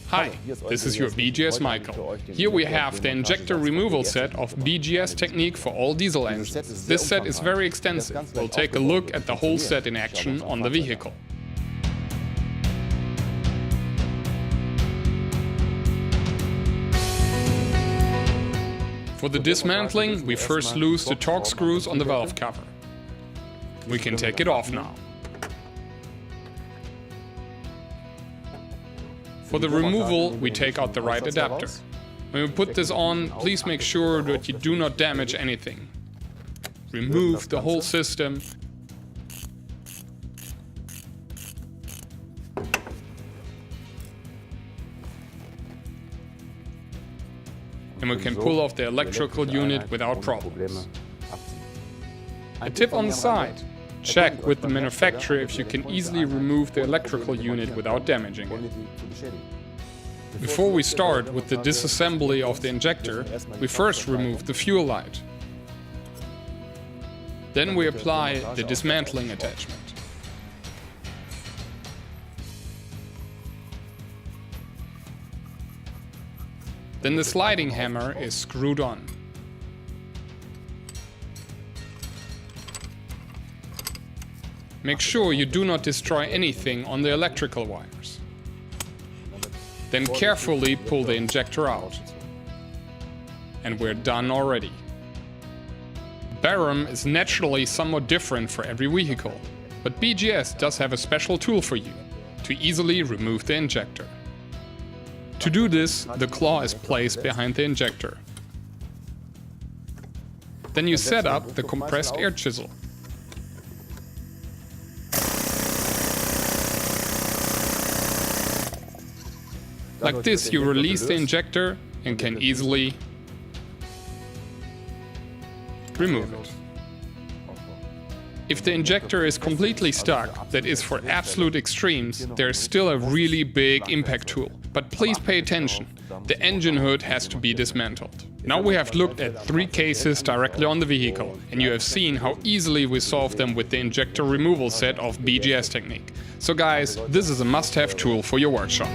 Hi, this is your BGS Michael. Here we have the injector removal set of BGS technique for all diesel engines. This set is very extensive. We'll take a look at the whole set in action on the vehicle. For the dismantling, we first loose the torque screws on the valve cover. We can take it off now. For the removal, we take out the right adapter. When we put this on, please make sure that you do not damage anything. Remove the whole system. And we can pull off the electrical unit without problems. A tip on the side. Check with the manufacturer if you can easily remove the electrical unit without damaging it. Before we start with the disassembly of the injector, we first remove the fuel light. Then we apply the dismantling attachment. Then the sliding hammer is screwed on. Make sure you do not destroy anything on the electrical wires. Then carefully pull the injector out. And we're done already. Barum is naturally somewhat different for every vehicle, but BGS does have a special tool for you to easily remove the injector. To do this, the claw is placed behind the injector. Then you set up the compressed air chisel. Like this, you release the injector and can easily remove it. If the injector is completely stuck, that is for absolute extremes, there is still a really big impact tool. But please pay attention, the engine hood has to be dismantled. Now we have looked at 3 cases directly on the vehicle, and you have seen how easily we solved them with the injector removal set of BGS technique. So guys, this is a must-have tool for your workshop.